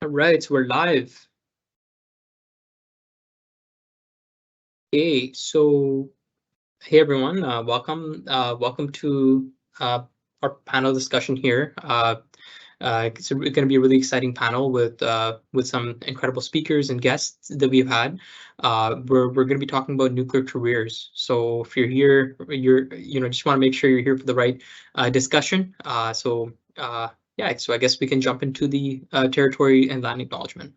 All right, so we're live. Hey everyone, welcome to our panel discussion here. It's going to be a really exciting panel with some incredible speakers and guests that we've had. We're going to be talking about nuclear careers. So if you're here, just want to make sure you're here for the right discussion. Yeah, so I guess we can jump into the territory and land acknowledgement.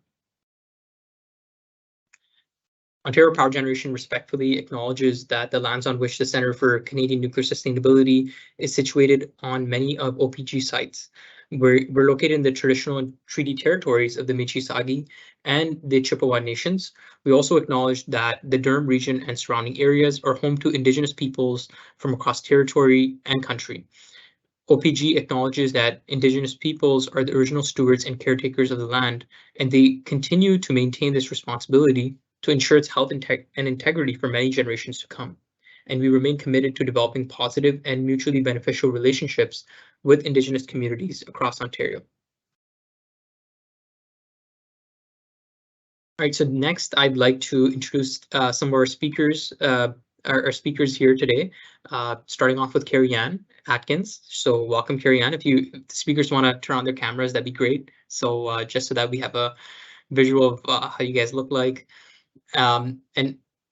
Ontario Power Generation respectfully acknowledges that the lands on which the Centre for Canadian Nuclear Sustainability is situated on many of OPG sites. We're located in the traditional and treaty territories of the Mississauga and the Chippewa Nations. We also acknowledge that the Durham region and surrounding areas are home to Indigenous peoples from across territory and country. OPG acknowledges that Indigenous peoples are the original stewards and caretakers of the land, and they continue to maintain this responsibility to ensure its health and integrity for many generations to come. And we remain committed to developing positive and mutually beneficial relationships with Indigenous communities across Ontario. All right, so next I'd like to introduce some of our speakers, our speakers here today, starting off with Carrie-Anne Atkins. So welcome, Carrie-Anne. If the speakers want to turn on their cameras, that'd be great. So just so that we have a visual of how you guys look like. And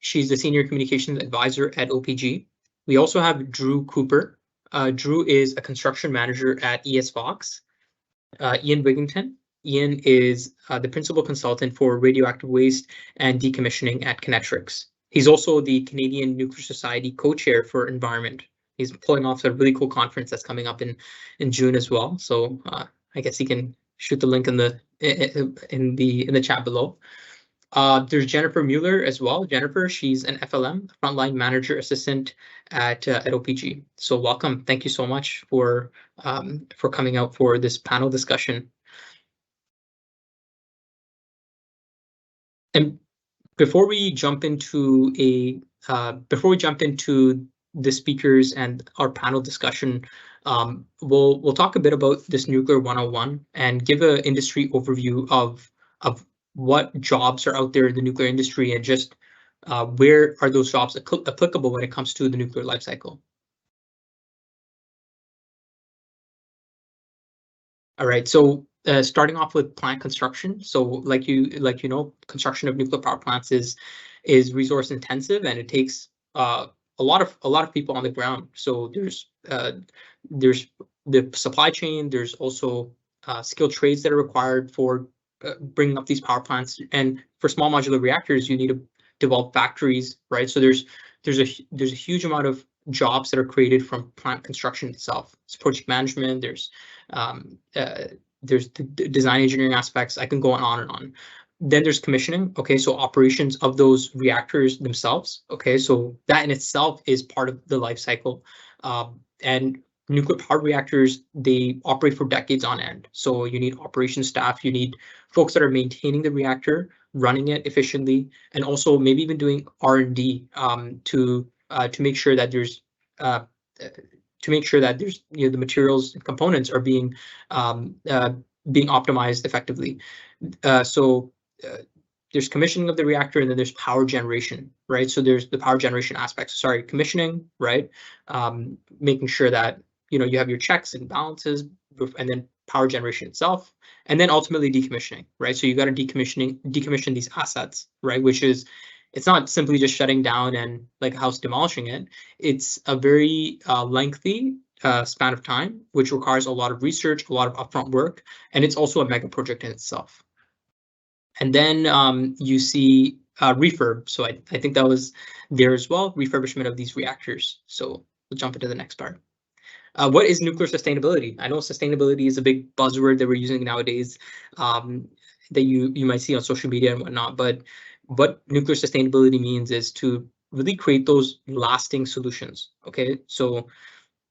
she's the Senior Communications Advisor at OPG. We also have Drew Cooper. Drew is a construction manager at ES Fox. Ian Wigington. Ian is the Principal Consultant for Radioactive Waste and Decommissioning at Kinectrics. He's also the Canadian Nuclear Society Co-Chair for Environment. He's pulling off a really cool conference that's coming up in June as well. So I guess he can shoot the link in the chat below. There's Jennifer Mueller as well. Jennifer, she's an FLM, Frontline Manager Assistant at OPG. So welcome. Thank you so much for coming out for this panel discussion. And before we jump into the speakers and our panel discussion, we'll talk a bit about this Nuclear 101 and give an industry overview of what jobs are out there in the nuclear industry and just where are those jobs applicable when it comes to the nuclear life cycle. All right, so starting off with plant construction. So like you know, construction of nuclear power plants is resource intensive, and it takes a lot of people on the ground. So there's the supply chain. There's also skilled trades that are required for bringing up these power plants. And for small modular reactors, you need to develop factories, right? So there's a huge amount of jobs that are created from plant construction itself. It's project management. There's the design engineering aspects. I can go on and on. Then there's commissioning. Okay, so operations of those reactors themselves. Okay, so that in itself is part of the life cycle. And nuclear power reactors, they operate for decades on end. So you need operations staff, you need folks that are maintaining the reactor, running it efficiently, and also maybe even doing R&D to make sure that there's the materials and components are being optimized effectively. There's commissioning of the reactor, and then there's power generation, right? So there's the power generation aspects. Sorry, commissioning, right? Making sure that you have your checks and balances, and then power generation itself, and then ultimately decommissioning, right? So you got to decommission these assets, right? Which is, it's not simply just shutting down and like a house demolishing it. It's a very lengthy span of time, which requires a lot of research, a lot of upfront work, and it's also a mega project in itself. And then you see refurb. So I think that was there as well, refurbishment of these reactors. So we'll jump into the next part. What is nuclear sustainability? I know sustainability is a big buzzword that we're using nowadays, that you might see on social media and whatnot, but what nuclear sustainability means is to really create those lasting solutions. Okay, so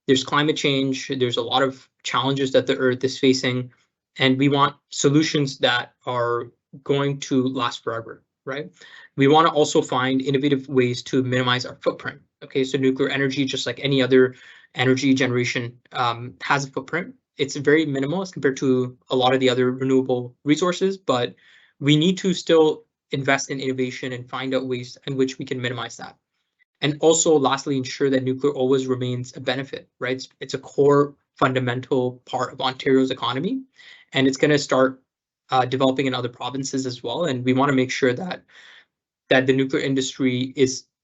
there's climate change, there's a lot of challenges that the Earth is facing, and we want solutions that are going to last forever, right? We want to also find innovative ways to minimize our footprint. Okay, so nuclear energy, just like any other energy generation, has a footprint. it's very minimal as compared to a lot of the other renewable resources, but we need to still invest in innovation and find out ways in which we can minimize that. And also, lastly, ensure that nuclear always remains a benefit, right? It's a core fundamental part of Ontario's economy, and it's going to start developing in other provinces as well. And we want to make sure that the nuclear industry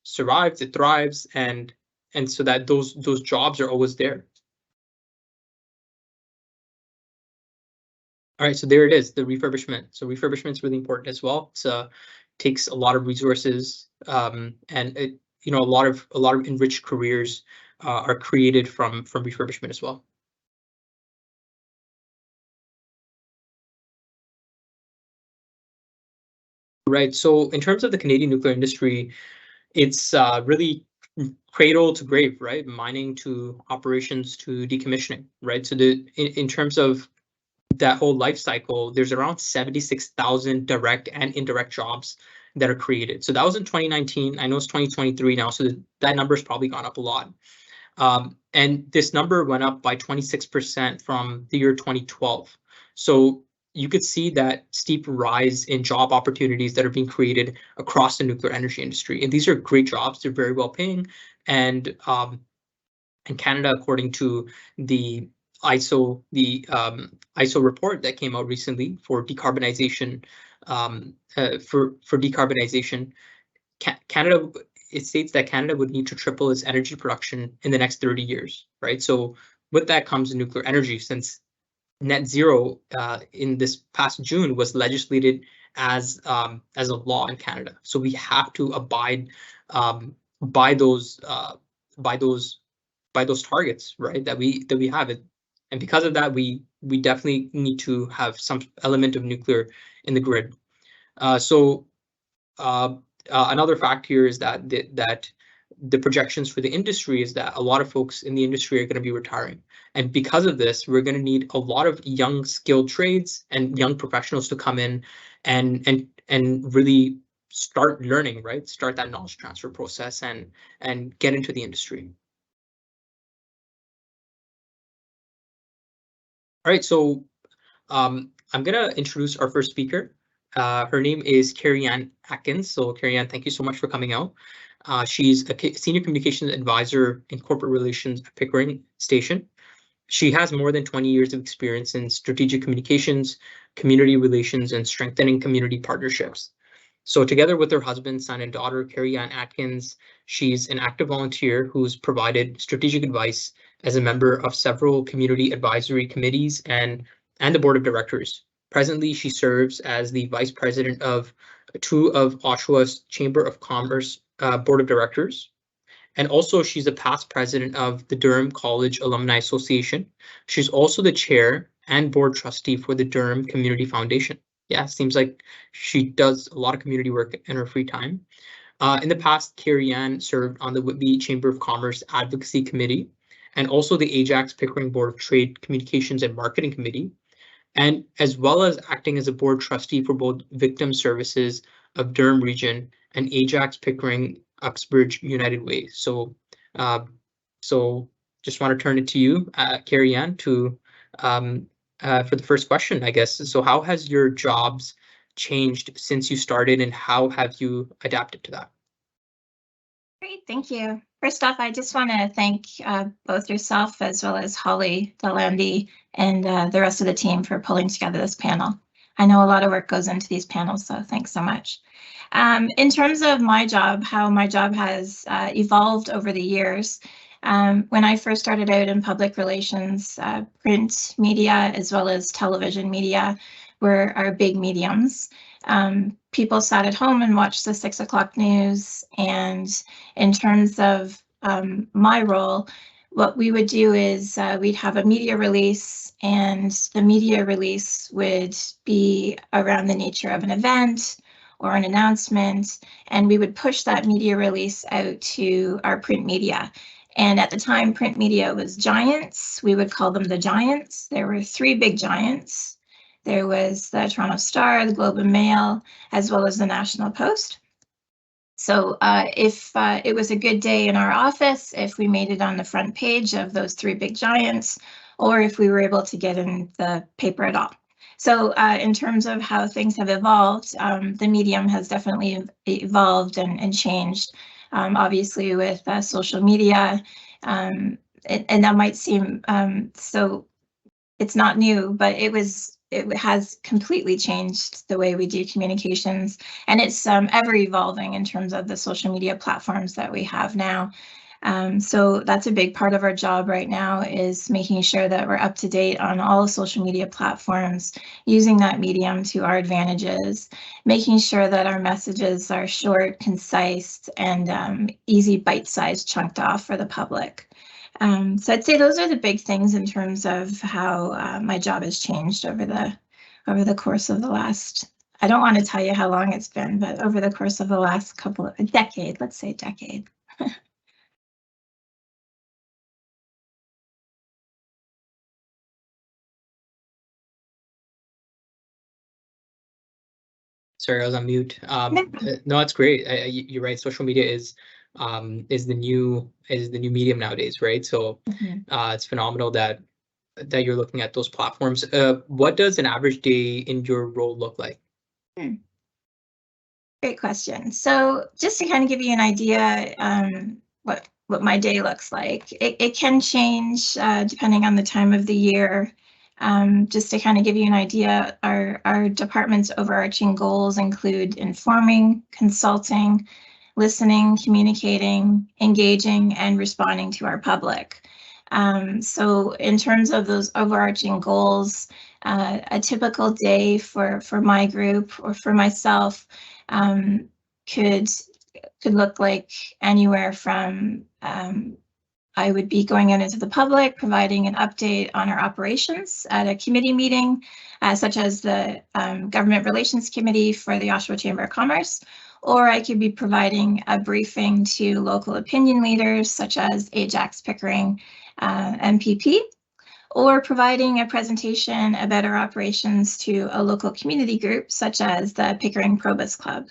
survives, it thrives, and so that those jobs are always there. All right, so there it is, the refurbishment. So refurbishment is really important as well. It takes a lot of resources, and it, a lot of enriched careers are created from refurbishment as well. Right. So in terms of the Canadian nuclear industry, it's really cradle to grave, right? Mining to operations to decommissioning, right? So in terms of that whole life cycle, there's around 76,000 direct and indirect jobs that are created. So that was in 2019. I know it's 2023 now, so that number's probably gone up a lot. And this number went up by 26% from the year 2012. So you could see that steep rise in job opportunities that are being created across the nuclear energy industry. And these are great jobs. They're very well paying. And in Canada, according to the ISO report that came out recently for decarbonization, Canada, it states that Canada would need to triple its energy production in the next 30 years, right? So with that comes nuclear energy, since net zero in this past June was legislated as a law in Canada. So we have to abide by those targets, right? That we have it, and because of that, we definitely need to have some element of nuclear in the grid. Another fact here is that the projections for the industry is that a lot of folks in the industry are going to be retiring. And because of this, we're going to need a lot of young skilled trades and young professionals to come in and really start learning, right? Start that knowledge transfer process and get into the industry. All right, so I'm going to introduce our first speaker. Her name is Carrie-Ann Atkins. So Carrie-Ann, thank you so much for coming out. She's a senior communications advisor in corporate relations at Pickering Station. She has more than 20 years of experience in strategic communications, community relations, and strengthening community partnerships. So together with her husband, son, and daughter, Carrie-Ann Atkins, she's an active volunteer who's provided strategic advice as a member of several community advisory committees and the board of directors. Presently, she serves as the vice president of two of Oshawa's Chamber of Commerce board of directors. And also, she's a past president of the Durham College Alumni Association. She's also the chair and board trustee for the Durham Community Foundation. Yeah, seems like she does a lot of community work in her free time. In the past, Carrie-Ann served on the Whitby Chamber of Commerce Advocacy Committee and also the Ajax Pickering Board of Trade Communications and Marketing Committee, and as well as acting as a board trustee for both Victim Services of Durham Region and Ajax Pickering Uxbridge United Way. So just want to turn it to you, Carrie-Ann, to for the first question, I guess. So how has your jobs changed since you started, and how have you adapted to that? Great, thank you. First off, I just want to thank both yourself as well as Holly Delandy and the rest of the team for pulling together this panel. I know a lot of work goes into these panels, so thanks so much. In terms of my job, how my job has evolved over the years, when I first started out in public relations, print media as well as television media were our big mediums. People sat at home and watched the 6 o'clock news. And in terms of my role, what we would do is we'd have a media release, and the media release would be around the nature of an event or an announcement, and we would push that media release out to our print media. And at the time, print media was giants. We would call them the giants. There were 3 big giants. There was the Toronto Star, the Globe and Mail, as well as the National Post. So if it was a good day in our office, if we made it on the front page of those 3 big giants, or if we were able to get in the paper at all. So in terms of how things have evolved, the medium has definitely evolved and changed. Obviously with social media, and that might seem so it's not new, but it has completely changed the way we do communications, and it's ever evolving in terms of the social media platforms that we have now. So that's a big part of our job right now, is making sure that we're up to date on all social media platforms, using that medium to our advantages, making sure that our messages are short, concise, and easy, bite-sized, chunked off for the public. So I'd say those are the big things in terms of how my job has changed over the course of the last, I don't want to tell you how long it's been, but over the course of the last decade, let's say decade. Sorry, I was on mute. No, it's great. You're right. Social media is the new medium nowadays, right? So it's phenomenal that you're looking at those platforms. What does an average day in your role look like? Great question. So just to kind of give you an idea, what my day looks like, it can change depending on the time of the year. Just to kind of give you an idea, our department's overarching goals include informing, consulting, listening, communicating, engaging, and responding to our public. So in terms of those overarching goals, a typical day for my group or for myself could look like anywhere from I would be going out into the public, providing an update on our operations at a committee meeting, such as the Government Relations Committee for the Oshawa Chamber of Commerce, or I could be providing a briefing to local opinion leaders, such as Ajax Pickering MPP, or providing a presentation about our operations to a local community group, such as the Pickering Probus Club.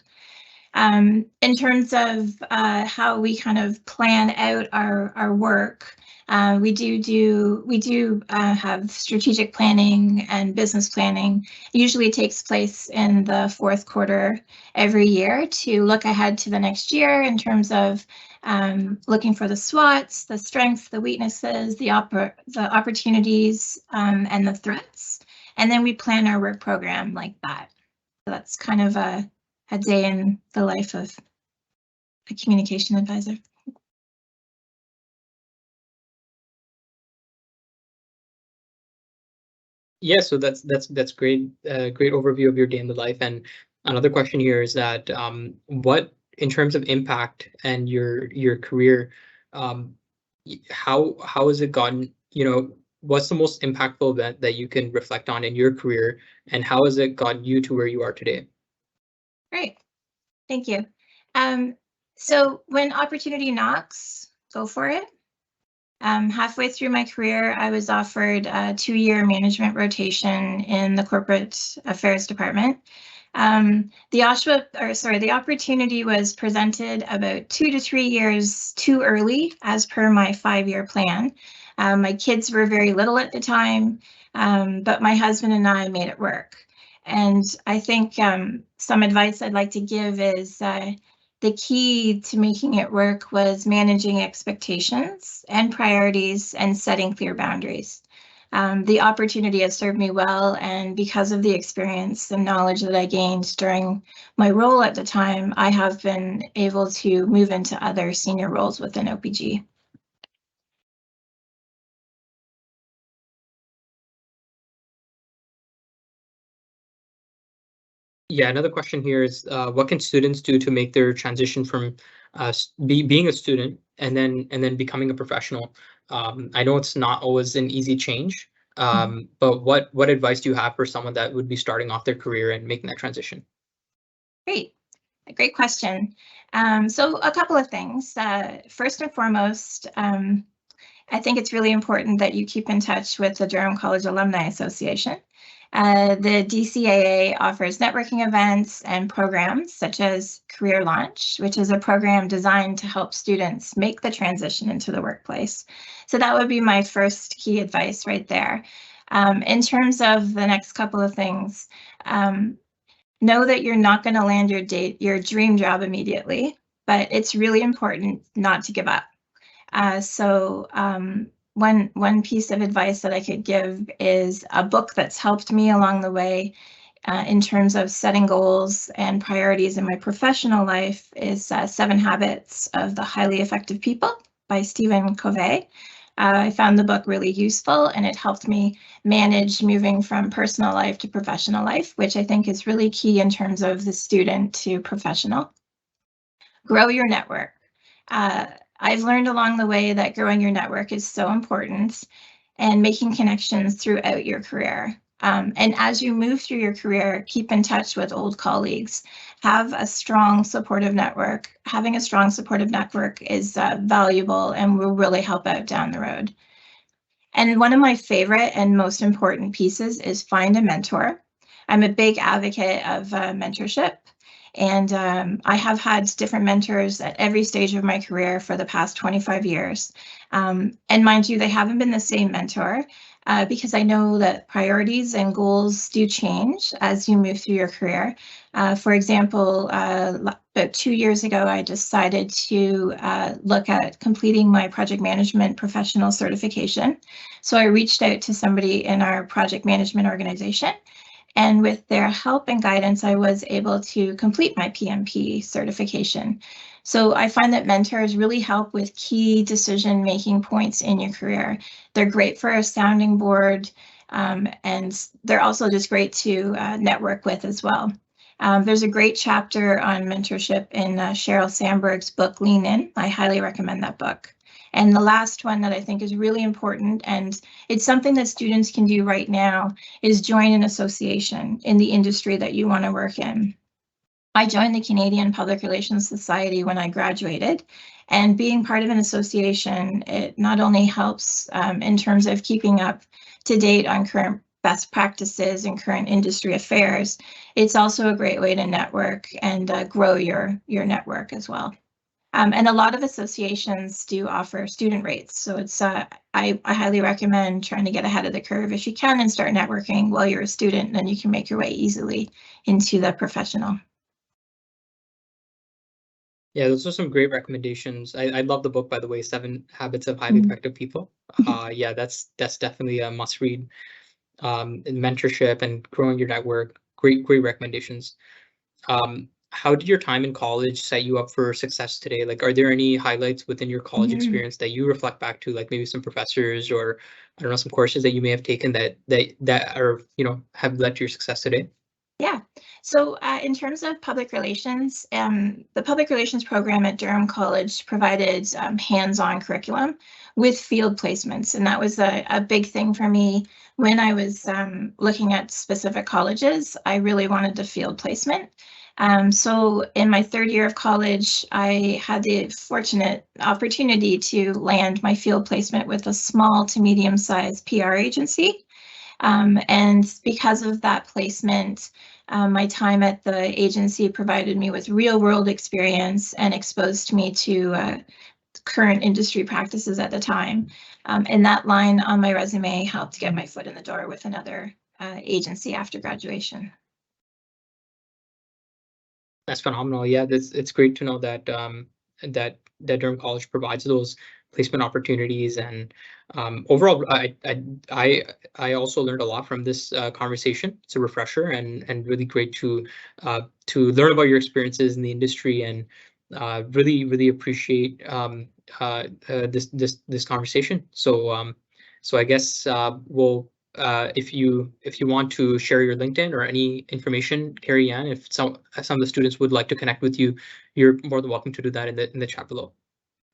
In terms of how we kind of plan out our work, we do have strategic planning and business planning. It usually takes place in the fourth quarter every year to look ahead to the next year in terms of looking for the SWOTs, the strengths, the weaknesses, the opportunities, and the threats. And then we plan our work program like that. So that's kind of a day in the life of a communication advisor. Yeah, so that's great. Great overview of your day in the life. And another question here is that what, in terms of impact and your career, how has it gotten? What's the most impactful event that you can reflect on in your career, and how has it gotten you to where you are today? Great, thank you. So when opportunity knocks, go for it. Halfway through my career, I was offered a 2-year management rotation in the corporate affairs department. The opportunity was presented about 2 to 3 years too early, as per my 5-year plan. My kids were very little at the time, but my husband and I made it work. And I think some advice I'd like to give is the key to making it work was managing expectations and priorities and setting clear boundaries. The opportunity has served me well, and because of the experience and knowledge that I gained during my role at the time, I have been able to move into other senior roles within OPG. Yeah, another question here is what can students do to make their transition from being a student and then becoming a professional? I know it's not always an easy change, but what advice do you have for someone that would be starting off their career and making that transition? Great, a great question. So a couple of things. First and foremost, I think it's really important that you keep in touch with the Durham College Alumni Association. The DCAA offers networking events and programs such as Career Launch, which is a program designed to help students make the transition into the workplace. So that would be my first key advice right there. In terms of the next couple of things, know that you're not going to land your dream job immediately, but it's really important not to give up. One piece of advice that I could give is a book that's helped me along the way in terms of setting goals and priorities in my professional life is 7 Habits of the Highly Effective People by Stephen Covey. I found the book really useful, and it helped me manage moving from personal life to professional life, which I think is really key in terms of the student to professional. Grow your network. I've learned along the way that growing your network is so important and making connections throughout your career. And as you move through your career, keep in touch with old colleagues. Have a strong supportive network. Having a strong supportive network is valuable and will really help out down the road. And one of my favorite and most important pieces is find a mentor. I'm a big advocate of mentorship. And I have had different mentors at every stage of my career for the past 25 years. And mind you, they haven't been the same mentor because I know that priorities and goals do change as you move through your career. For example, about 2 years ago, I decided to look at completing my project management professional certification. So I reached out to somebody in our project management organization. And with their help and guidance, I was able to complete my PMP certification. So I find that mentors really help with key decision-making points in your career. They're great for a sounding board, and they're also just great to network with as well. There's a great chapter on mentorship in Sheryl Sandberg's book, Lean In. I highly recommend that book. And the last one that I think is really important, and it's something that students can do right now, is join an association in the industry that you want to work in. I joined the Canadian Public Relations Society when I graduated, and being part of an association, it not only helps in terms of keeping up to date on current best practices and current industry affairs, it's also a great way to network and grow your network as well. And a lot of associations do offer student rates. So it's I highly recommend trying to get ahead of the curve if you can and start networking while you're a student, then you can make your way easily into the professional. Yeah, those are some great recommendations. I love the book, by the way, 7 Habits of Highly Effective People. Yeah, that's definitely a must read. In mentorship and growing your network, great recommendations. How did your time in college set you up for success today? Like, are there any highlights within your college experience that you reflect back to, like maybe some professors or I don't know, some courses that you may have taken that are, have led to your success today? Yeah. So in terms of public relations, the public relations program at Durham College provided hands-on curriculum with field placements. And that was a big thing for me when I was looking at specific colleges. I really wanted the field placement. So in my 3rd year of college, I had the fortunate opportunity to land my field placement with a small to medium-sized PR agency. And because of that placement, my time at the agency provided me with real-world experience and exposed me to current industry practices at the time. And that line on my resume helped get my foot in the door with another agency after graduation. That's phenomenal. Yeah, it's great to know that that Durham College provides those placement opportunities, and overall, I also learned a lot from this conversation. It's a refresher and really great to learn about your experiences in the industry, and really appreciate this conversation. So I guess we'll. If you want to share your LinkedIn or any information, Carrie Ann, if some of the students would like to connect with you, you're more than welcome to do that in the chat below.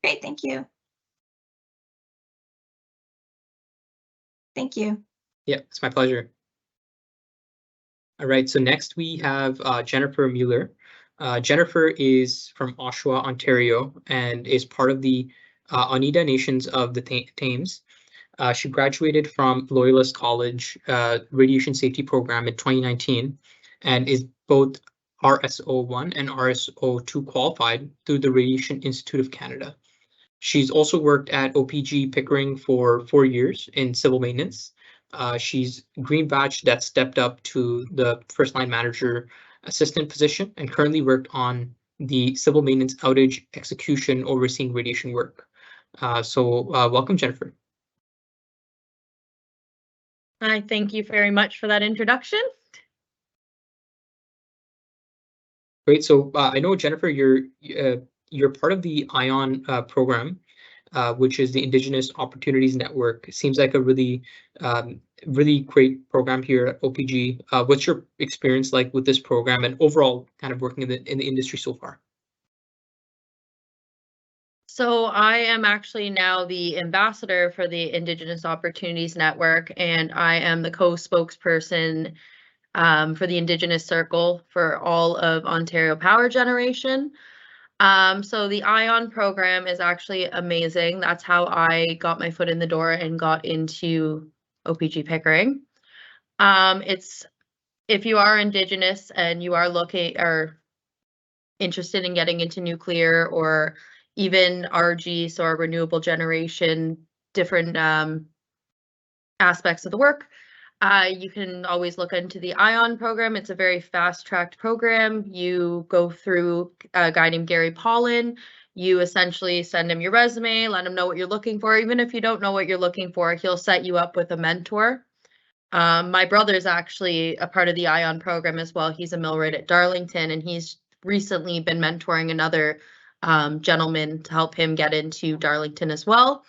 Great, thank you. Thank you. Yeah, it's my pleasure. All right, so next we have Jennifer Mueller. Jennifer is from Oshawa, Ontario, and is part of the Oneida Nations of the Thames. She graduated from Loyalist College Radiation Safety Program in 2019 and is both RSO1 and RSO2 qualified through the Radiation Institute of Canada. She's also worked at OPG Pickering for 4 years in civil maintenance. She's green badge that stepped up to the first line manager assistant position and currently worked on the civil maintenance outage execution overseeing radiation work. Welcome, Jennifer. Hi, thank you very much for that introduction. Great. So I know, Jennifer, you're part of the ION program, which is the Indigenous Opportunities Network. It seems like a really great program here at OPG. What's your experience like with this program and overall kind of working in the industry so far? So I am actually now the ambassador for the Indigenous Opportunities Network, and I am the co-spokesperson for the Indigenous Circle for all of Ontario Power Generation. So the ION program is actually amazing. That's how I got my foot in the door and got into OPG Pickering. If you are Indigenous and you are looking or interested in getting into nuclear or even RG, so our renewable generation, different aspects of the work, you can always look into the ION program. It's a very fast-tracked program. You go through a guy named Gary Paulin. You essentially send him your resume, let him know what you're looking for. Even if you don't know what you're looking for, he'll set you up with a mentor. My brother's actually a part of the ION program as well. He's a millwright at Darlington, and he's recently been mentoring another gentleman to help him get into Darlington as well.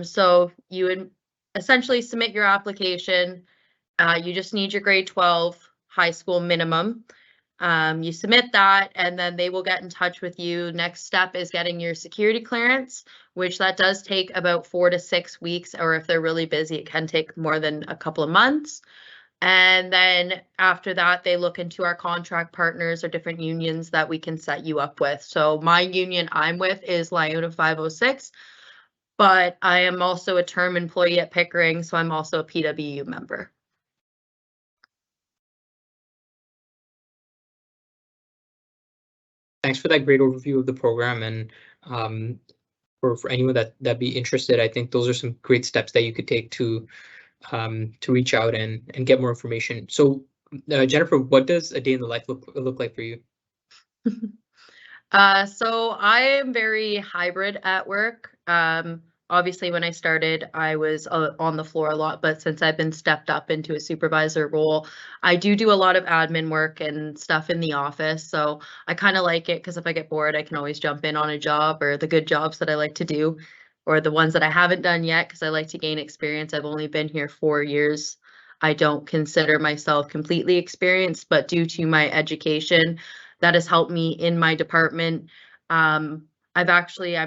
So you would essentially submit your application. You just need your grade 12 high school minimum. You submit that, and then they will get in touch with you. Next step is getting your security clearance, which that does take about 4 to 6 weeks, or if they're really busy, it can take more than a couple of months. And then after that, they look into our contract partners or different unions that we can set you up with. So my union I'm with is LIUNA 506, but I am also a term employee at Pickering, so I'm also a PWU member. Thanks for that great overview of the program, and for anyone that'd be interested, I think those are some great steps that you could take to reach out and get more information. So Jennifer, what does a day in the life look like for you? So I am very hybrid at work. Obviously, when I started, I was on the floor a lot, but since I've been stepped up into a supervisor role, I do a lot of admin work and stuff in the office. So I kind of like it because if I get bored, I can always jump in on a job or the good jobs that I like to do, or the ones that I haven't done yet because I like to gain experience. I've only been here 4 years. I don't consider myself completely experienced, but due to my education, that has helped me in my department. I'm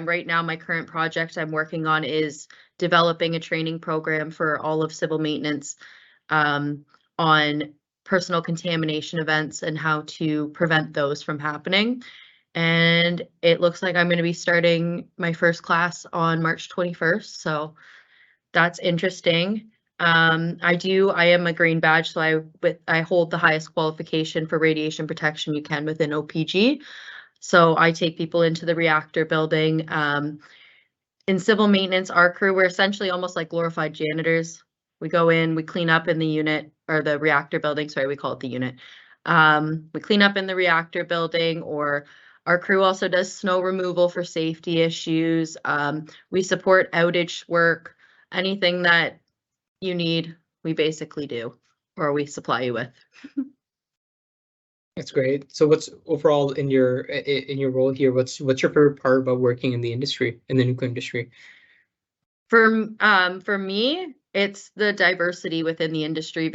right now, my current project I'm working on is developing a training program for all of civil maintenance on personal contamination events and how to prevent those from happening. And it looks like I'm going to be starting my first class on March 21st. So that's interesting. I am a green badge, so I hold the highest qualification for radiation protection you can within OPG. So I take people into the reactor building. In civil maintenance, our crew, we're essentially almost like glorified janitors. We go in, we clean up in the unit, or the reactor building, sorry, we call it the unit. We clean up in the reactor building, or our crew also does snow removal for safety issues. We support outage work, anything that you need, we basically do, or we supply you with. That's great. So what's overall in your role here, what's your favorite part about working in the industry, in the nuclear industry? For me, it's the diversity within the industry,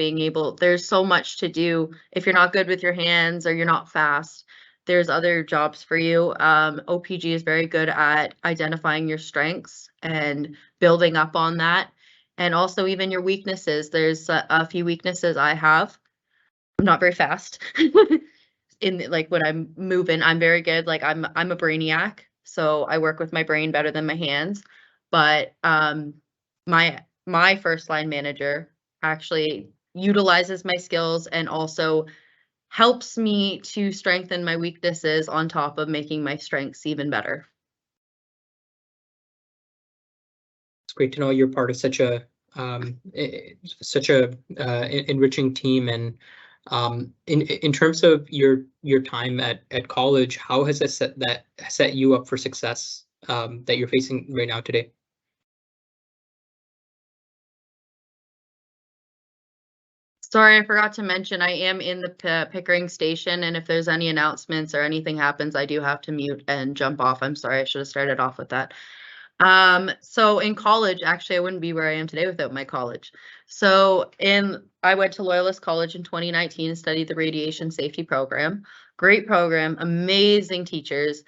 there's so much to do. If you're not good with your hands or you're not fast, there's other jobs for you. OPG is very good at identifying your strengths and building up on that. And also even your weaknesses. There's a few weaknesses I have. I'm not very fast. When I'm moving, I'm very good. Like I'm a brainiac, so I work with my brain better than my hands. But my first line manager actually utilizes my skills and also helps me to strengthen my weaknesses on top of making my strengths even better. It's great to know you're part of such a enriching team. And in terms of your time at college, how has that set you up for success that you're facing right now today? Sorry, I forgot to mention I am in the Pickering station, and if there's any announcements or anything happens, I do have to mute and jump off. I'm sorry, I should have started off with that. So in college, actually, I wouldn't be where I am today without my college. So I went to Loyalist College in 2019 and studied the radiation safety program. Great program, amazing teachers.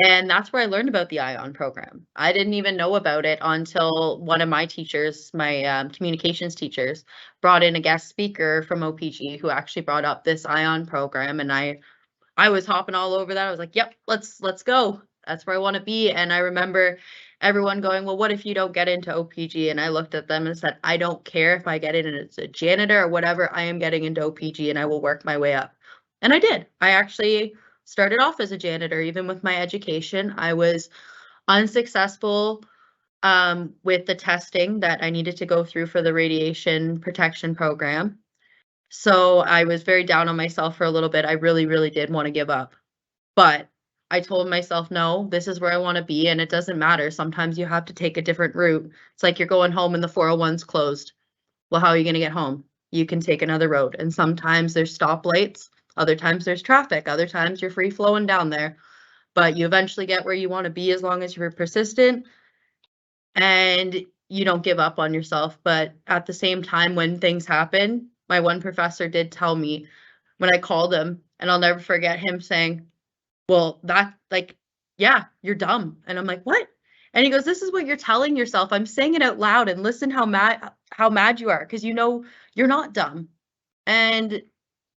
And that's where I learned about the ION program. I didn't even know about it until one of my teachers, my communications teachers, brought in a guest speaker from OPG who actually brought up this ION program. And I was hopping all over that. I was like, yep, let's go. That's where I want to be. And I remember everyone going, well, what if you don't get into OPG? And I looked at them and said, I don't care if I get in and it's a janitor or whatever, I am getting into OPG and I will work my way up. And I did. I actually started off as a janitor. Even with my education, I was unsuccessful with the testing that I needed to go through for the radiation protection program. So I was very down on myself for a little bit. I really, really did want to give up. But I told myself, no, this is where I want to be. And it doesn't matter. Sometimes you have to take a different route. It's like you're going home and the 401's closed. Well, how are you going to get home? You can take another road. And sometimes there's stoplights. Other times there's traffic. Other times you're free flowing down there. But you eventually get where you want to be as long as you're persistent and you don't give up on yourself. But at the same time, when things happen, my one professor did tell me when I called him, and I'll never forget him saying, well, yeah, you're dumb. And I'm like, what? And he goes, this is what you're telling yourself. I'm saying it out loud, and listen how mad you are, because you know you're not dumb. And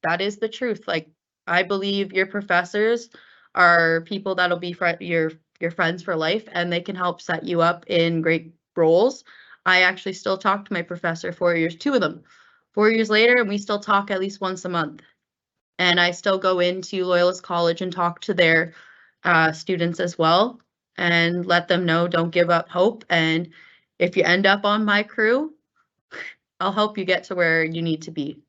that is the truth. Like, I believe your professors are people that'll be your friends for life, and they can help set you up in great roles. I actually still talk to my professor 4 years, 2 of them, 4 years later, and we still talk at least once a month. And I still go into Loyalist College and talk to their students as well and let them know, don't give up hope. And if you end up on my crew, I'll help you get to where you need to be.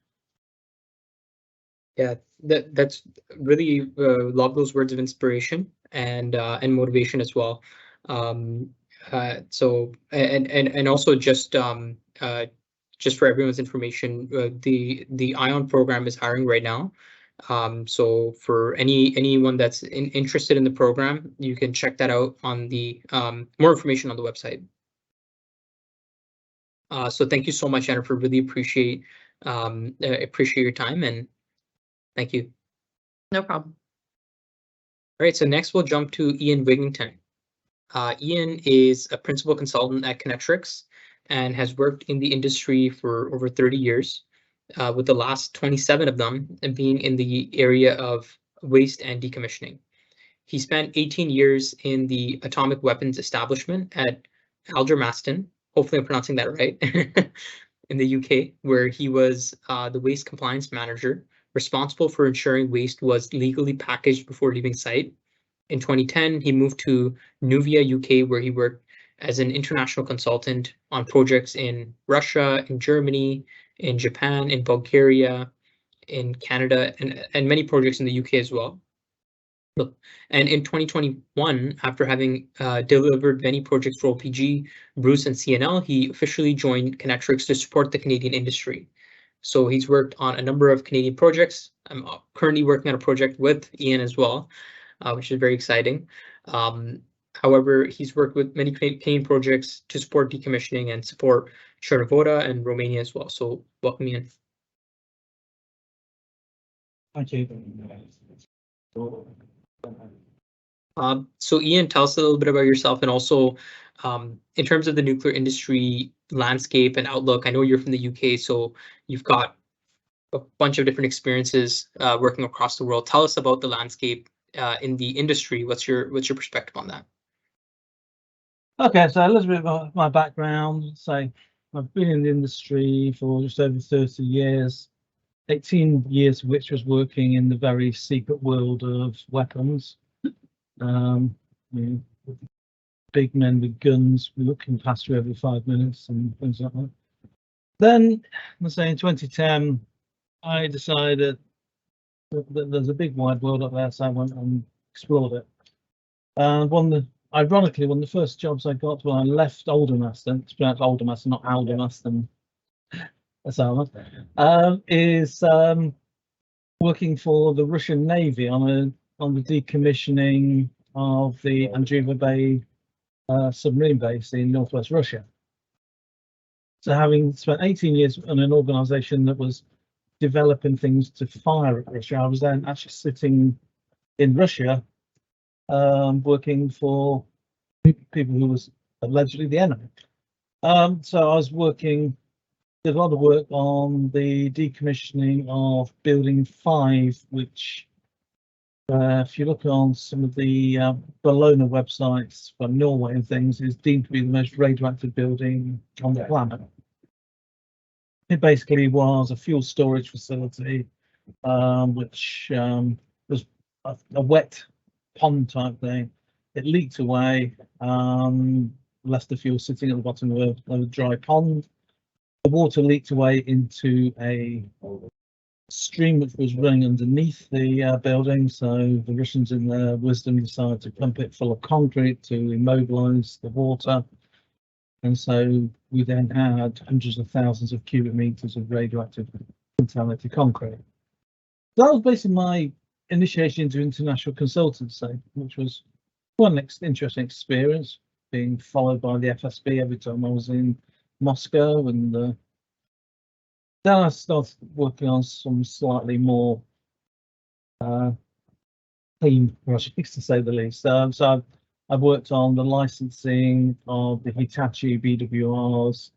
Yeah, that's really love those words of inspiration and motivation as well. So and also just for everyone's information, the ION program is hiring right now. So for anyone that's interested in the program, you can check that out on the more information on the website. So thank you so much, Jennifer. Really appreciate your time, and thank you. No problem. All right, so next we'll jump to Ian Wigington. Ian is a principal consultant at Kinectrics and has worked in the industry for over 30 years. With the last 27 of them being in the area of waste and decommissioning. He spent 18 years in the atomic weapons establishment at Aldermaston, hopefully I'm pronouncing that right, in the UK, where he was the waste compliance manager, responsible for ensuring waste was legally packaged before leaving site. In 2010, he moved to Nuvia, UK, where he worked as an international consultant on projects in Russia, in Germany, in Japan, in Bulgaria, in Canada, and many projects in the UK as well. And in 2021, after having delivered many projects for OPG, Bruce, and CNL, he officially joined Kinectrics to support the Canadian industry. So he's worked on a number of Canadian projects. I'm currently working on a project with Ian as well, which is very exciting. However, he's worked with many Canadian projects to support decommissioning and support Cernavodă and Romania as well. So welcome, Ian. Thank you. So Ian, tell us a little bit about yourself, and also in terms of the nuclear industry landscape and outlook. I know you're from the UK, so you've got a bunch of different experiences working across the world. Tell us about the landscape in the industry. What's your perspective on that? Okay, so a little bit about my background. So I've been in the industry for just over 30 years, 18 years of which was working in the very secret world of weapons. You know, big men with guns looking past you every 5 minutes and things like that. Then, let's say in 2010, I decided that there's a big wide world up there, so I went and explored it. And ironically, one of the first jobs I got when I left Aldermaston, it's pronounced Aldermaston, not Aldermaston, that's how is working for the Russian Navy on the decommissioning of the Andreeva Bay submarine base in northwest Russia. So having spent 18 years in an organisation that was developing things to fire at Russia, I was then actually sitting in Russia working for people who was allegedly the enemy. So I was did a lot of work on the decommissioning of Building 5, which if you look on some of the Bellona websites from Norway and things, is deemed to be the most radioactive building on the planet. It basically was a fuel storage facility, which was a wet pond type thing. It leaked away, left the fuel sitting at the bottom of a dry pond. The water leaked away into a stream which was running underneath the building, so the Russians in their wisdom decided to pump it full of concrete to immobilize the water, and so we then had hundreds of thousands of cubic meters of radioactive contaminated concrete. That was basically my initiation into international consultancy, which was quite an interesting experience, being followed by the FSB every time I was in Moscow, and then I started working on some slightly more clean projects, to say the least. So I've worked on the licensing of the Hitachi BWRs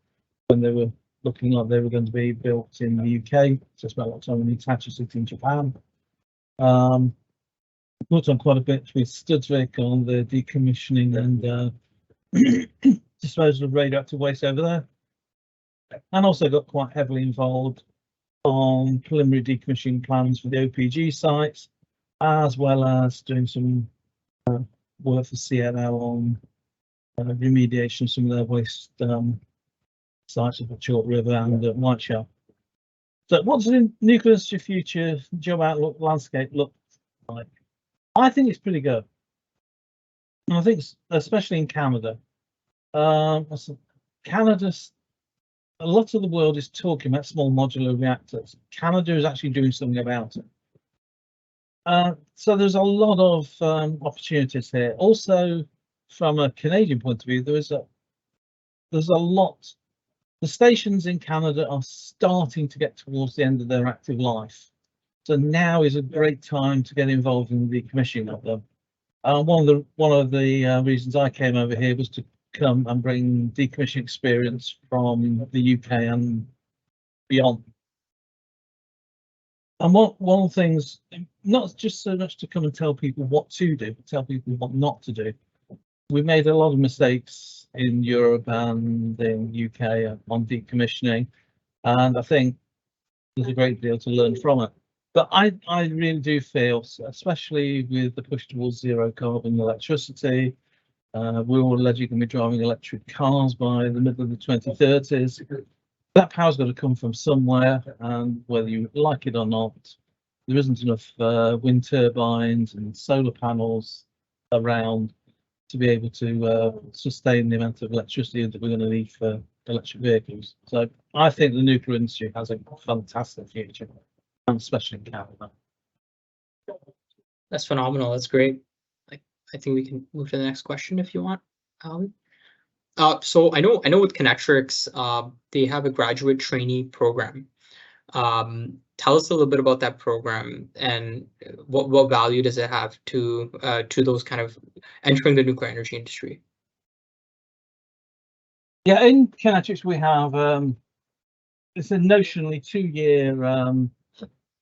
when they were looking like they were going to be built in the UK. So I spent a lot of time in Hitachi City in Japan. Worked on quite a bit with Studsvik on the decommissioning and disposal of radioactive waste over there, and also got quite heavily involved on preliminary decommissioning plans for the OPG sites, as well as doing some work for CNL on remediation of some of their waste sites of Chalk River and Whiteshell. So what's the nuclear industry future job outlook landscape look like? I think it's pretty good. And I think especially in Canada. Canada's, a lot of the world is talking about small modular reactors. Canada is actually doing something about it. So there's a lot of opportunities here. Also, from a Canadian point of view, there's a lot. The stations in Canada are starting to get towards the end of their active life. So now is a great time to get involved in the decommissioning of them. One of the reasons I came over here was to come and bring decommissioning experience from the UK and beyond. And one of the things, not just so much to come and tell people what to do, but tell people what not to do. We made a lot of mistakes in Europe and in UK on decommissioning, and I think there's a great deal to learn from it. But I really do feel, especially with the push towards zero carbon electricity, we're all allegedly going to be driving electric cars by the middle of the 2030s. That power's got to come from somewhere, and whether you like it or not, there isn't enough wind turbines and solar panels around to be able to sustain the amount of electricity that we're going to need for electric vehicles. So I think the nuclear industry has a fantastic future, especially in Canada. That's phenomenal. That's great. I think we can move to the next question if you want. So I know with Kinectrics, they have a graduate trainee program. Tell us a little bit about that program and what value does it have to those kind of entering the nuclear energy industry? Yeah, in Kinectrics we have it's a notionally 2-year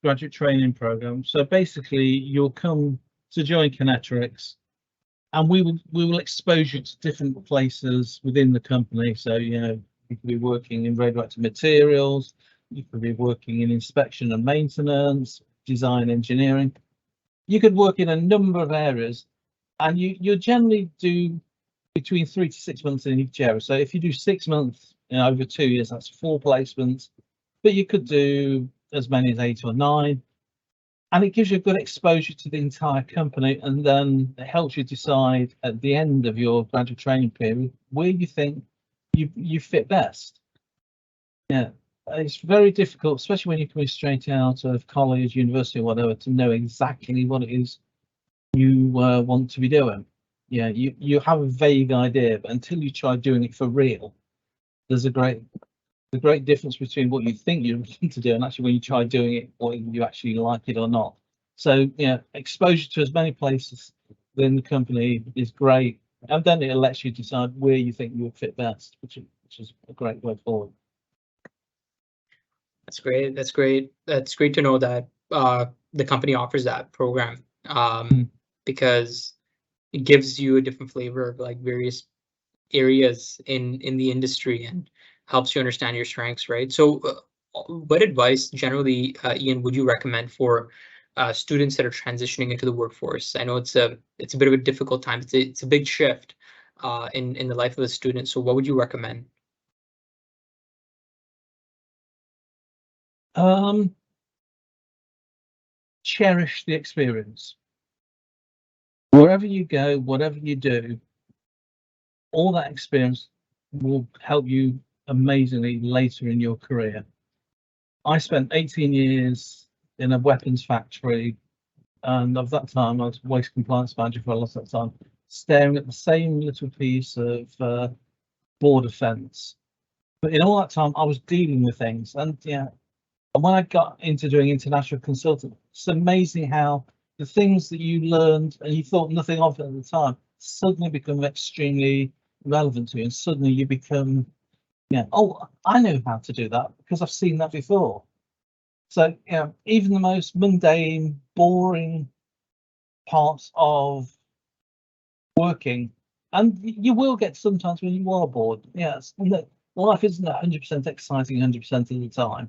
graduate training program. So basically, you'll come to join Kinectrics, and we will expose you to different places within the company. So, you know, you could be working in radioactive materials, you could be working in inspection and maintenance, design engineering. You could work in a number of areas, and you generally do between 3 to 6 months in each area. So if you do 6 months, you know, over 2 years, that's 4 placements, but you could do as many as 8 or 9. And it gives you a good exposure to the entire company, and then it helps you decide at the end of your graduate training period where you think you fit best. Yeah, it's very difficult, especially when you're coming straight out of college, university, or whatever, to know exactly what it is you want to be doing. Yeah, you have a vague idea, but until you try doing it for real, there's a great difference between what you think you're looking to do and actually when you try doing it, whether you actually like it or not. So yeah, exposure to as many places within the company is great, and then it lets you decide where you think you would fit best, which is a great way forward. That's great. That's great. That's great to know that the company offers that program, because it gives you a different flavor of like various areas in the industry and helps you understand your strengths, right? So what advice generally, Ian, would you recommend for students that are transitioning into the workforce? I know it's a bit of a difficult time. It's a big shift in the life of a student. So what would you recommend? Cherish the experience. Wherever you go, whatever you do, all that experience will help you amazingly later in your career. I spent 18 years in a weapons factory, and of that time I was waste compliance manager for a lot of that time, staring at the same little piece of border fence. But in all that time I was dealing with things, and yeah, and when I got into doing international consulting, it's amazing how the things that you learned and you thought nothing of it at the time suddenly become extremely relevant to you, and suddenly you become, yeah, oh, I know how to do that because I've seen that before. So, you know, even the most mundane, boring parts of working, and you will get sometimes when you are bored. Yes, life isn't 100% exciting 100% of the time,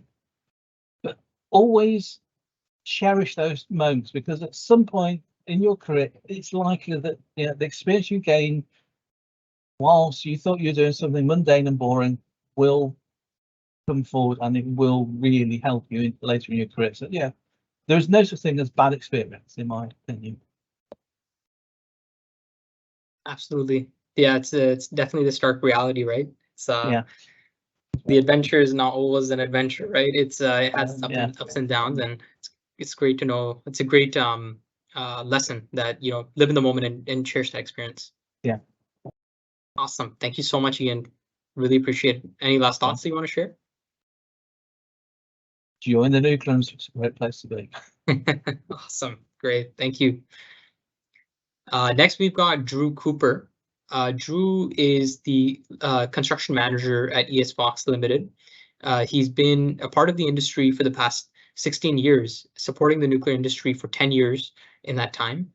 but always cherish those moments, because at some point in your career, it's likely that, you know, the experience you gain whilst you thought you were doing something mundane and boring will come forward, and it will really help you later in your career. So yeah, there's no such thing as bad experience, in my opinion. Absolutely. Yeah, it's definitely the stark reality, right? It's Yeah. The adventure is not always an adventure, right? It has Yeah. ups and downs, and it's great to know. It's a great lesson that, you know, live in the moment and cherish that experience. Yeah. Awesome. Thank you so much, Ian. Really appreciate it. Any last thoughts that you want to share? Join the nuclear industry. It's a great place to be. Awesome. Great. Thank you. Next, we've got Drew Cooper. Drew is the construction manager at ES Fox Limited. He's been a part of the industry for the past 16 years, supporting the nuclear industry for 10 years in that time.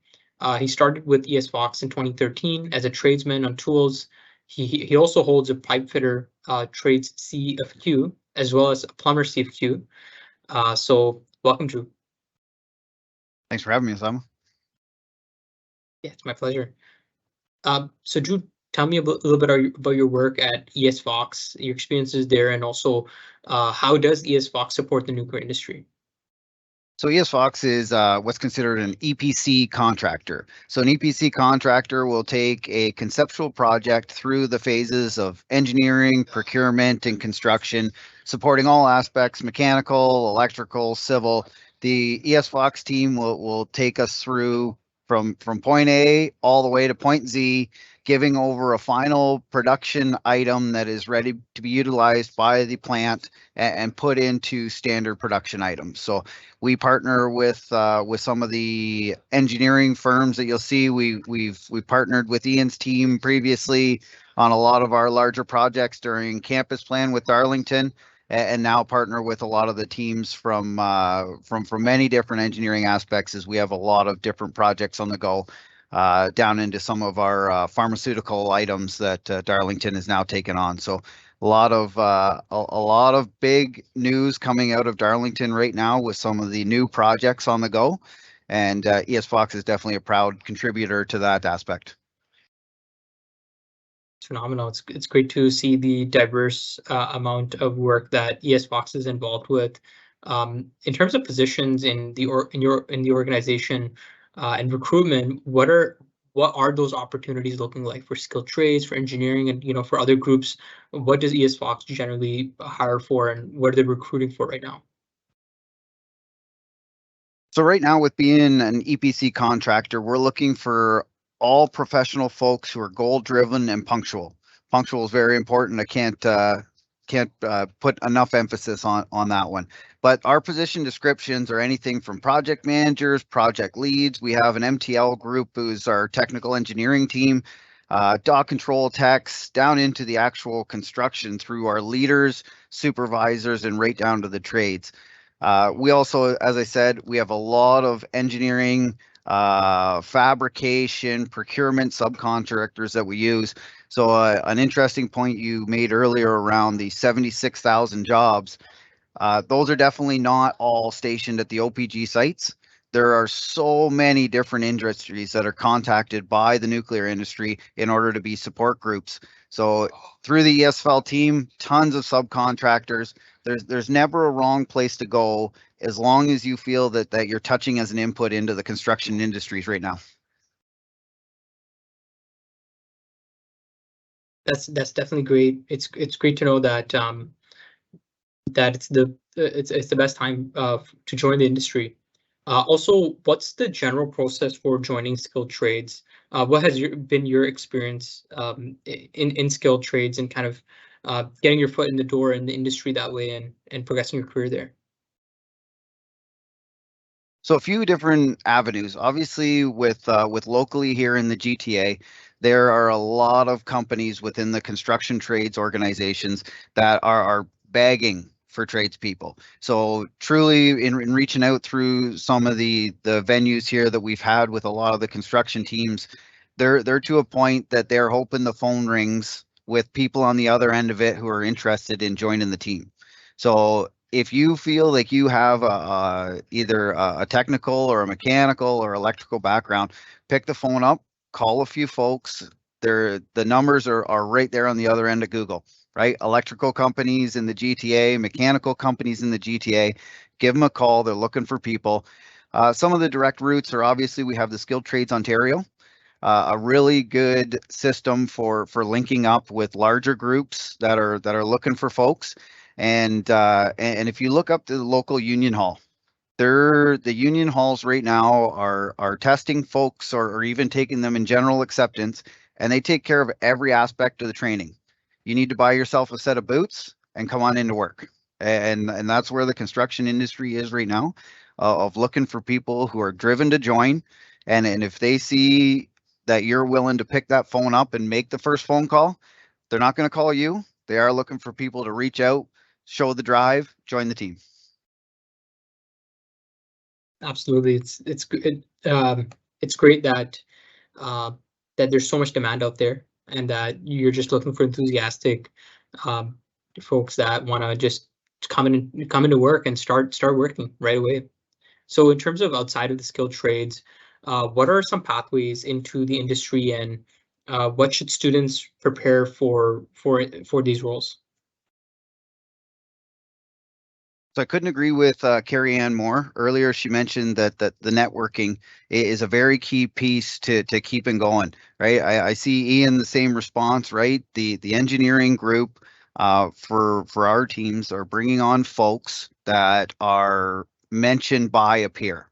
He started with ES Fox in 2013 as a tradesman on tools. He also holds a pipe fitter trades CFQ as well as a plumber CFQ. So welcome, Drew. Thanks for having me, Sam. Yeah, it's my pleasure. So Drew, tell me a little bit about your work at ES Fox, your experiences there, and also how does ES Fox support the nuclear industry? So ES Fox is what's considered an EPC contractor. So an EPC contractor will take a conceptual project through the phases of engineering, procurement, and construction, supporting all aspects, mechanical, electrical, civil. The ES Fox team will take us through from point A all the way to point Z, giving over a final production item that is ready to be utilized by the plant and put into standard production items. So we partner with some of the engineering firms that you'll see. We've partnered with Ian's team previously on a lot of our larger projects during Campus Plan with Darlington, and now partner with a lot of the teams from many different engineering aspects, as we have a lot of different projects on the go. down into some of our pharmaceutical items that Darlington has now taken on. So a lot of big news coming out of Darlington right now with some of the new projects on the go, and ES Fox is definitely a proud contributor to that aspect. It's phenomenal. It's great to see the diverse amount of work that ES Fox is involved with. In terms of positions in the organization and recruitment, what are those opportunities looking like for skilled trades, for engineering, and for other groups? What does ES Fox generally hire for, and what are they recruiting for right now? So right now, with being an EPC contractor, we're looking for all professional folks who are goal-driven and punctual. Punctual is very important. I can't put enough emphasis on that one. But our position descriptions are anything from project managers, project leads. We have an MTL group who's our technical engineering team, dock control techs, down into the actual construction through our leaders, supervisors, and right down to the trades. We also, as I said, we have a lot of engineering, fabrication, procurement subcontractors that we use. So an interesting point you made earlier around the 76,000 jobs, those are definitely not all stationed at the OPG sites. There are so many different industries that are contacted by the nuclear industry in order to be support groups. So through the ESFL team, tons of subcontractors. There's never a wrong place to go as long as you feel that you're touching as an input into the construction industries right now. That's definitely great. It's great to know that that it's the best time to join the industry. Also, what's the general process for joining skilled trades? What has been your experience in skilled trades and kind of getting your foot in the door in the industry that way and progressing your career there? So a few different avenues. Obviously, with locally here in the GTA, there are a lot of companies within the construction trades organizations that are begging for tradespeople. So truly, in reaching out through some of the venues here that we've had with a lot of the construction teams, they're to a point that they're hoping the phone rings with people on the other end of it who are interested in joining the team. So if you feel like you have either a technical or a mechanical or electrical background, pick the phone up, call a few folks. The numbers are right there on the other end of Google, right? Electrical companies in the GTA, mechanical companies in the GTA, give them a call. They're looking for people. Some of the direct routes are obviously we have the Skilled Trades Ontario, a really good system for linking up with larger groups that are looking for folks. And if you look up to the local union hall, the union halls right now are testing folks or even taking them in general acceptance, and they take care of every aspect of the training. You need to buy yourself a set of boots and come on into work. And that's where the construction industry is right now, of looking for people who are driven to join. And if they see that you're willing to pick that phone up and make the first phone call, they're not going to call you. They are looking for people to reach out, show the drive, join the team. Absolutely, it's great that that there's so much demand out there, and that you're just looking for enthusiastic folks that want to just come into work and start working right away. So in terms of outside of the skilled trades, what are some pathways into the industry, and what should students prepare for these roles? So I couldn't agree with Carrie Ann more. Earlier, she mentioned that the networking is a very key piece to keeping going, right? I see Ian the same response, right? The engineering group for our teams are bringing on folks that are mentioned by a peer,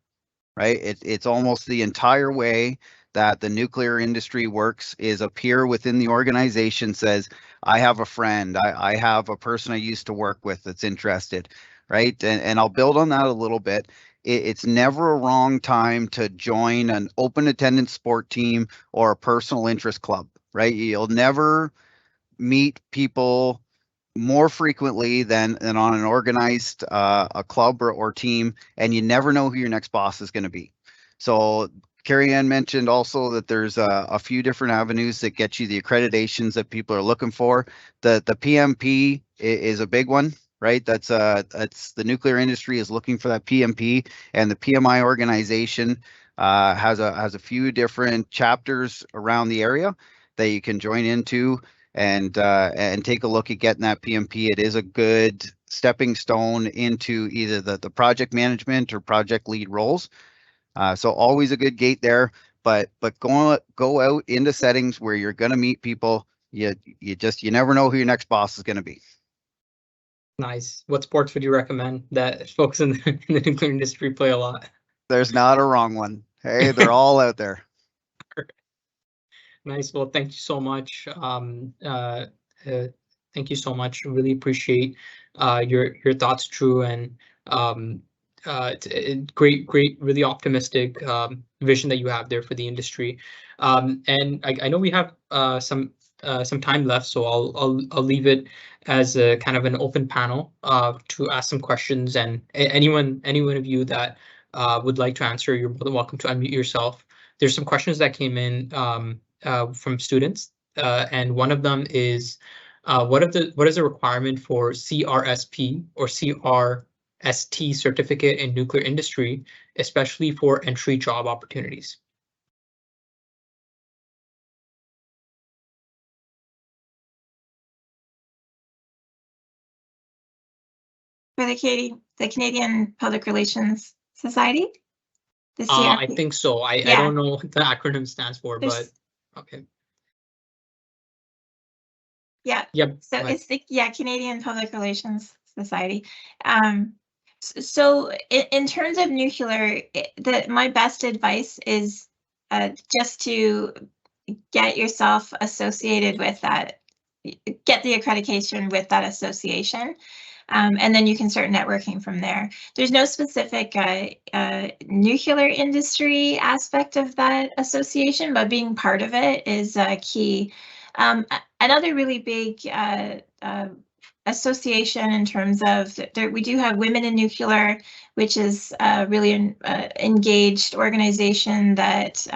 right? It's almost the entire way that the nuclear industry works is a peer within the organization says, I have a friend, I have a person I used to work with that's interested. Right. And I'll build on that a little bit. It's never a wrong time to join an open attendance sport team or a personal interest club, right? You'll never meet people more frequently than on an organized a club or team, and you never know who your next boss is going to be. So Carrie Ann mentioned also that there's a few different avenues that get you the accreditations that people are looking for. The PMP is a big one, right? That's the nuclear industry is looking for that PMP, and the PMI organization has a few different chapters around the area that you can join into and take a look at getting that PMP. It is a good stepping stone into either the project management or project lead roles. So always a good gate there, but go out into settings where you're going to meet people. You never know who your next boss is going to be. Nice. What sports would you recommend that folks in the nuclear industry play a lot? There's not a wrong one. Hey, they're all out there. Nice. Well, thank you so much. Thank you so much. Really appreciate your thoughts, Drew, and great, really optimistic vision that you have there for the industry. And I know we have some time left, so I'll leave it as a kind of an open panel to ask some questions. And anyone of you that would like to answer, you're more than welcome to unmute yourself. There's some questions that came in from students, and one of them is, what is the requirement for CRSP or CRST certificate in nuclear industry, especially for entry job opportunities? For the Canadian Public Relations Society? The I CRP? think so. I Yeah. don't know what the acronym stands for, There's- but okay. Yeah. Yep. So go ahead. it's the Canadian Public Relations Society. So in terms of nuclear, my best advice is just to get yourself associated with that, get the accreditation with that association. And then you can start networking from there. There's no specific nuclear industry aspect of that association, but being part of it is key. Another really big association in terms of we do have Women in Nuclear, which is a really engaged organization that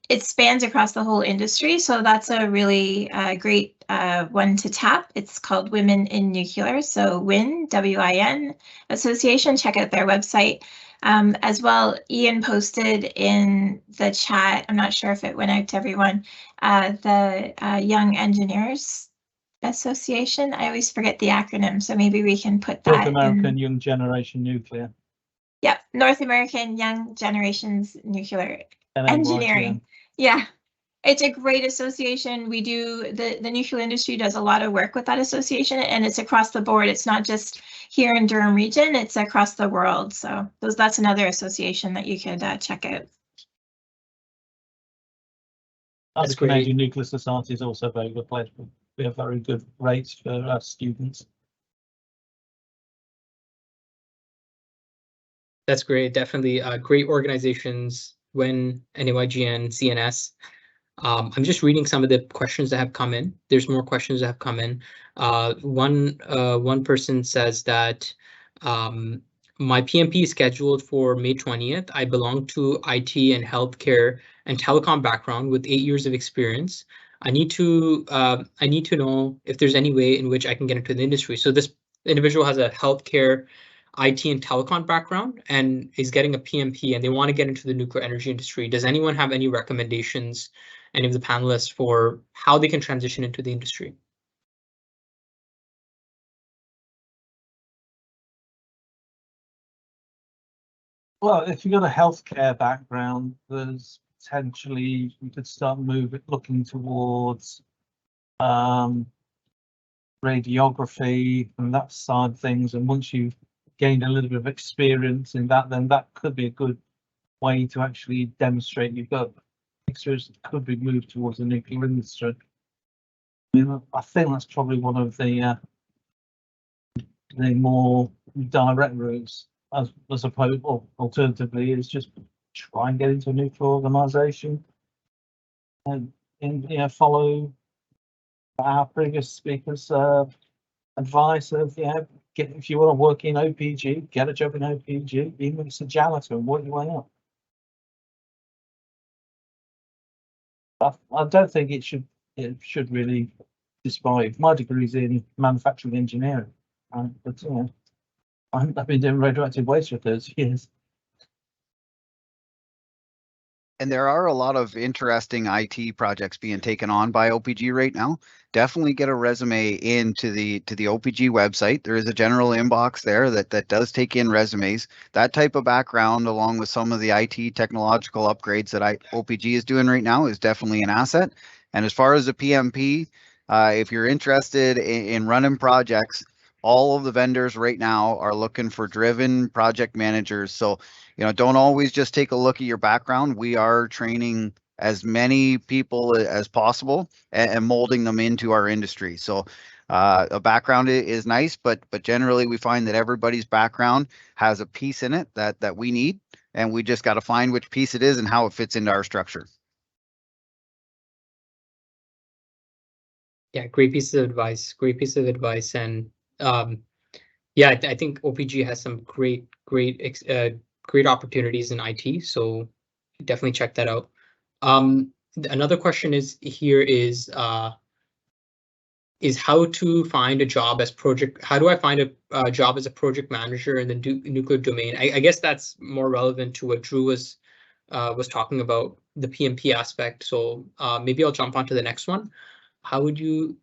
it spans across the whole industry. So that's a really great one to tap. It's called Women in Nuclear. So WIN, W-I-N Association. Check out their website. As well, Ian posted in the chat, I'm not sure if it went out to everyone, the Young Engineers Association. I always forget the acronym, so maybe we can put that. North American Young Generation Nuclear. Yep, North American Young Generations Nuclear NAYGN. Engineering. Yeah, it's a great association. We do, the nuclear industry does a lot of work with that association, and it's across the board. It's not just here in Durham region, it's across the world. So that's another association that you could check out. That's The great. Canadian Nuclear Society is also a very good place. We have very good rates for our students. That's great. Definitely great organizations, WIN, NAYGN, CNS. I'm just reading some of the questions that have come in. There's more questions that have come in. One person says that my PMP is scheduled for May 20th. I belong to IT and healthcare and telecom background with 8 years of experience. I need to know if there's any way in which I can get into the industry. So this individual has a healthcare, IT and telecom background and is getting a PMP, and they want to get into the nuclear energy industry. Does anyone have any recommendations, any of the panelists, for how they can transition into the industry? Well, if you've got a healthcare background, there's potentially you could start looking towards radiography and that side of things. And once you've gained a little bit of experience in that, then that could be a good way to actually demonstrate you've got experience that could be moved towards the nuclear industry. I mean, I think that's probably one of the more direct routes, as opposed, or alternatively, is just try and get into a nuclear organisation and follow our previous speakers' advice of if you want to work in OPG, get a job in OPG, even if it's a janitor and work your way up. I don't think it should really despise. My degree's in manufacturing engineering, but I've been doing radioactive waste for 30 years. And there are a lot of interesting IT projects being taken on by OPG right now. Definitely get a resume into the OPG website. There is a general inbox there that does take in resumes. That type of background, along with some of the IT technological upgrades that OPG is doing right now, is definitely an asset. And as far as the PMP, if you're interested in running projects, all of the vendors right now are looking for driven project managers. So, don't always just take a look at your background. We are training as many people as possible and molding them into our industry. So a background is nice, but generally we find that everybody's background has a piece in it that we need, and we just got to find which piece it is and how it fits into our structure. Yeah, great piece of advice. Great piece of advice. And yeah, I think OPG has some great opportunities in IT. So definitely check that out. Another question is how to find a job as how do I find a job as a project manager in the nuclear domain? I guess that's more relevant to what Drew was talking about, the PMP aspect. So maybe I'll jump on to the next one. How would you,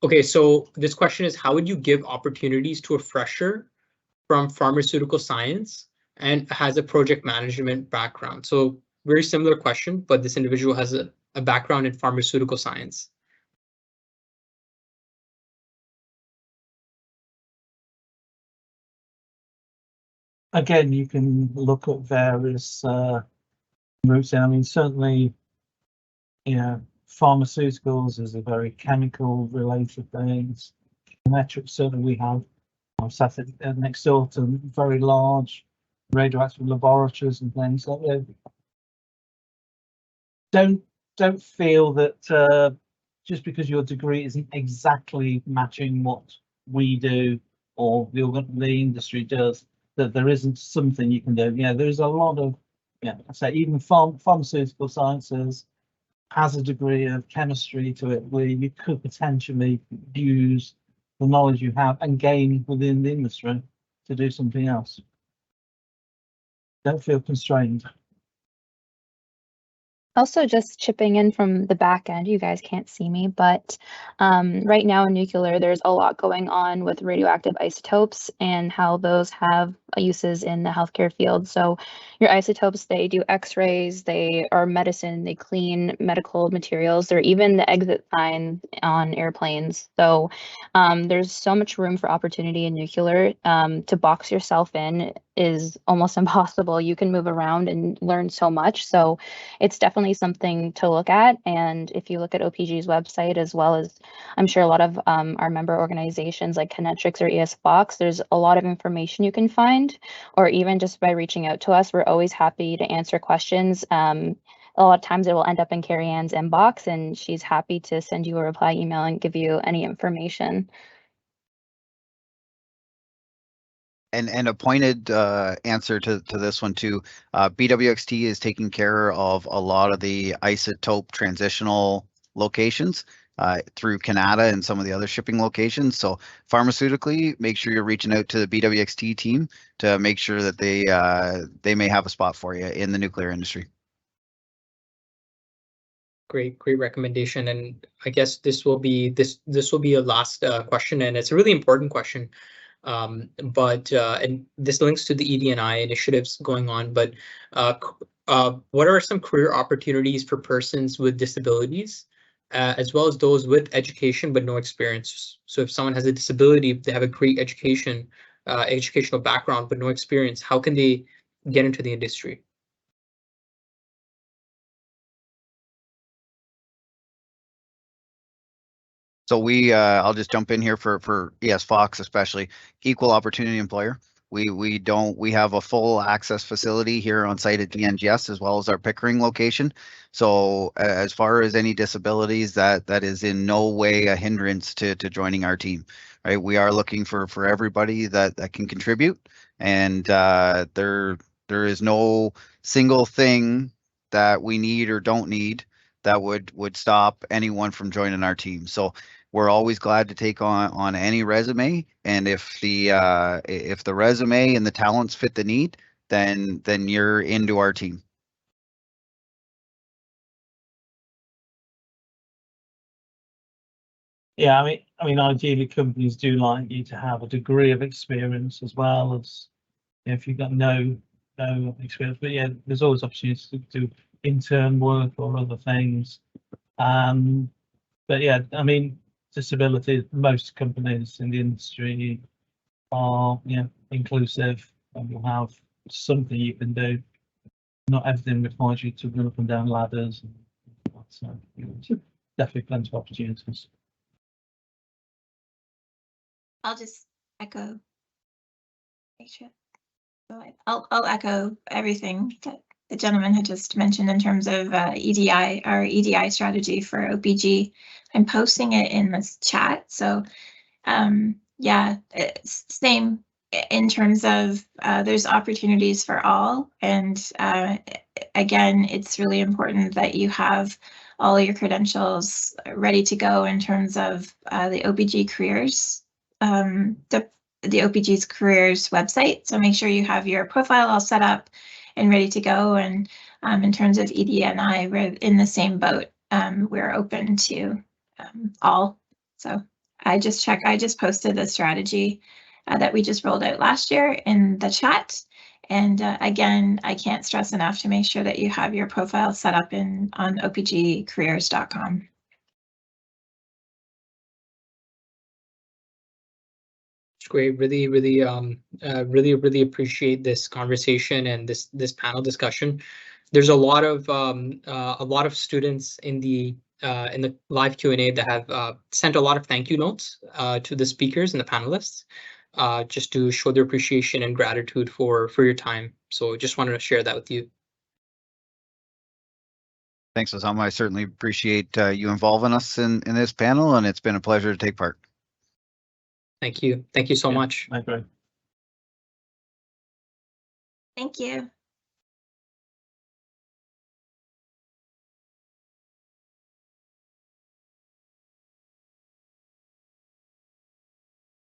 okay, so this question is, how would you give opportunities to a fresher from pharmaceutical science and has a project management background? So very similar question, but this individual has a background in pharmaceutical science. Again, you can look at various routes. I mean, certainly, pharmaceuticals is a very chemical related thing. Metrics, certainly we have. I'm sat next door to very large radioactive laboratories and things like that. Don't feel that just because your degree isn't exactly matching what we do or the industry does, that there isn't something you can do. There's a lot of, I say even pharmaceutical sciences has a degree of chemistry to it where you could potentially use the knowledge you have and gain within the industry to do something else. Don't feel constrained. Also, just chipping in from the back end, you guys can't see me, but right now in nuclear, there's a lot going on with radioactive isotopes and how those have uses in the healthcare field. So your isotopes, they do x-rays, they are medicine, they clean medical materials, they're even the exit sign on airplanes. So there's so much room for opportunity in nuclear. To box yourself in is almost impossible. You can move around and learn so much. So it's definitely something to look at. And if you look at OPG's website, as well as I'm sure a lot of our member organizations like Kinetrix or ESFox, there's a lot of information you can find, or even just by reaching out to us, we're always happy to answer questions. A lot of times it will end up in Carrie Ann's inbox and she's happy to send you a reply email and give you any information. And a pointed answer to this one too. BWXT is taking care of a lot of the isotope transitional locations through Canada and some of the other shipping locations. So pharmaceutically, make sure you're reaching out to the BWXT team to make sure that they may have a spot for you in the nuclear industry. Great recommendation. And I guess this will be a last question, and it's a really important question. And this links to the ED&I initiatives going on, but what are some career opportunities for persons with disabilities, as well as those with education but no experience? So if someone has a disability, they have a great educational background but no experience, how can they get into the industry? So I'll just jump in here for ESFox, especially equal opportunity employer. We have a full access facility here on site at DNGS as well as our Pickering location. So as far as any disabilities, that is in no way a hindrance to joining our team, right? We are looking for everybody that can contribute, and there is no single thing that we need or don't need that would stop anyone from joining our team. So we're always glad to take on any resume, and if the resume and the talents fit the need, then you're into our team. Yeah, I mean, ideally companies do like you to have a degree of experience as well as if you've got no experience. But yeah, there's always opportunities to do intern work or other things. But yeah, I mean, disability, most companies in the industry are, inclusive, and will have something you can do. Not everything requires you to run up and down ladders. So definitely plenty of opportunities. I'll just echo. Make sure. So I'll echo everything that the gentleman had just mentioned in terms of EDI, our EDI strategy for OPG. I'm posting it in this chat. So yeah, it's same in terms of there's opportunities for all. And again, it's really important that you have all your credentials ready to go in terms of the OPG careers, the OPG's careers website. So make sure you have your profile all set up and ready to go. And in terms of ED&I, we're in the same boat. We're open to all. So I just posted the strategy that we just rolled out last year in the chat. And again, I can't stress enough to make sure that you have your profile set up on opgcareers.com. Great. Really appreciate this conversation and this panel discussion. There's a lot of students in the live Q&A that have sent a lot of thank you notes to the speakers and the panelists, just to show their appreciation and gratitude for your time. So just wanted to share that with you. Thanks, Osama. I certainly appreciate you involving us in this panel, and it's been a pleasure to take part. Thank you. Thank you so much. I agree. Thank you.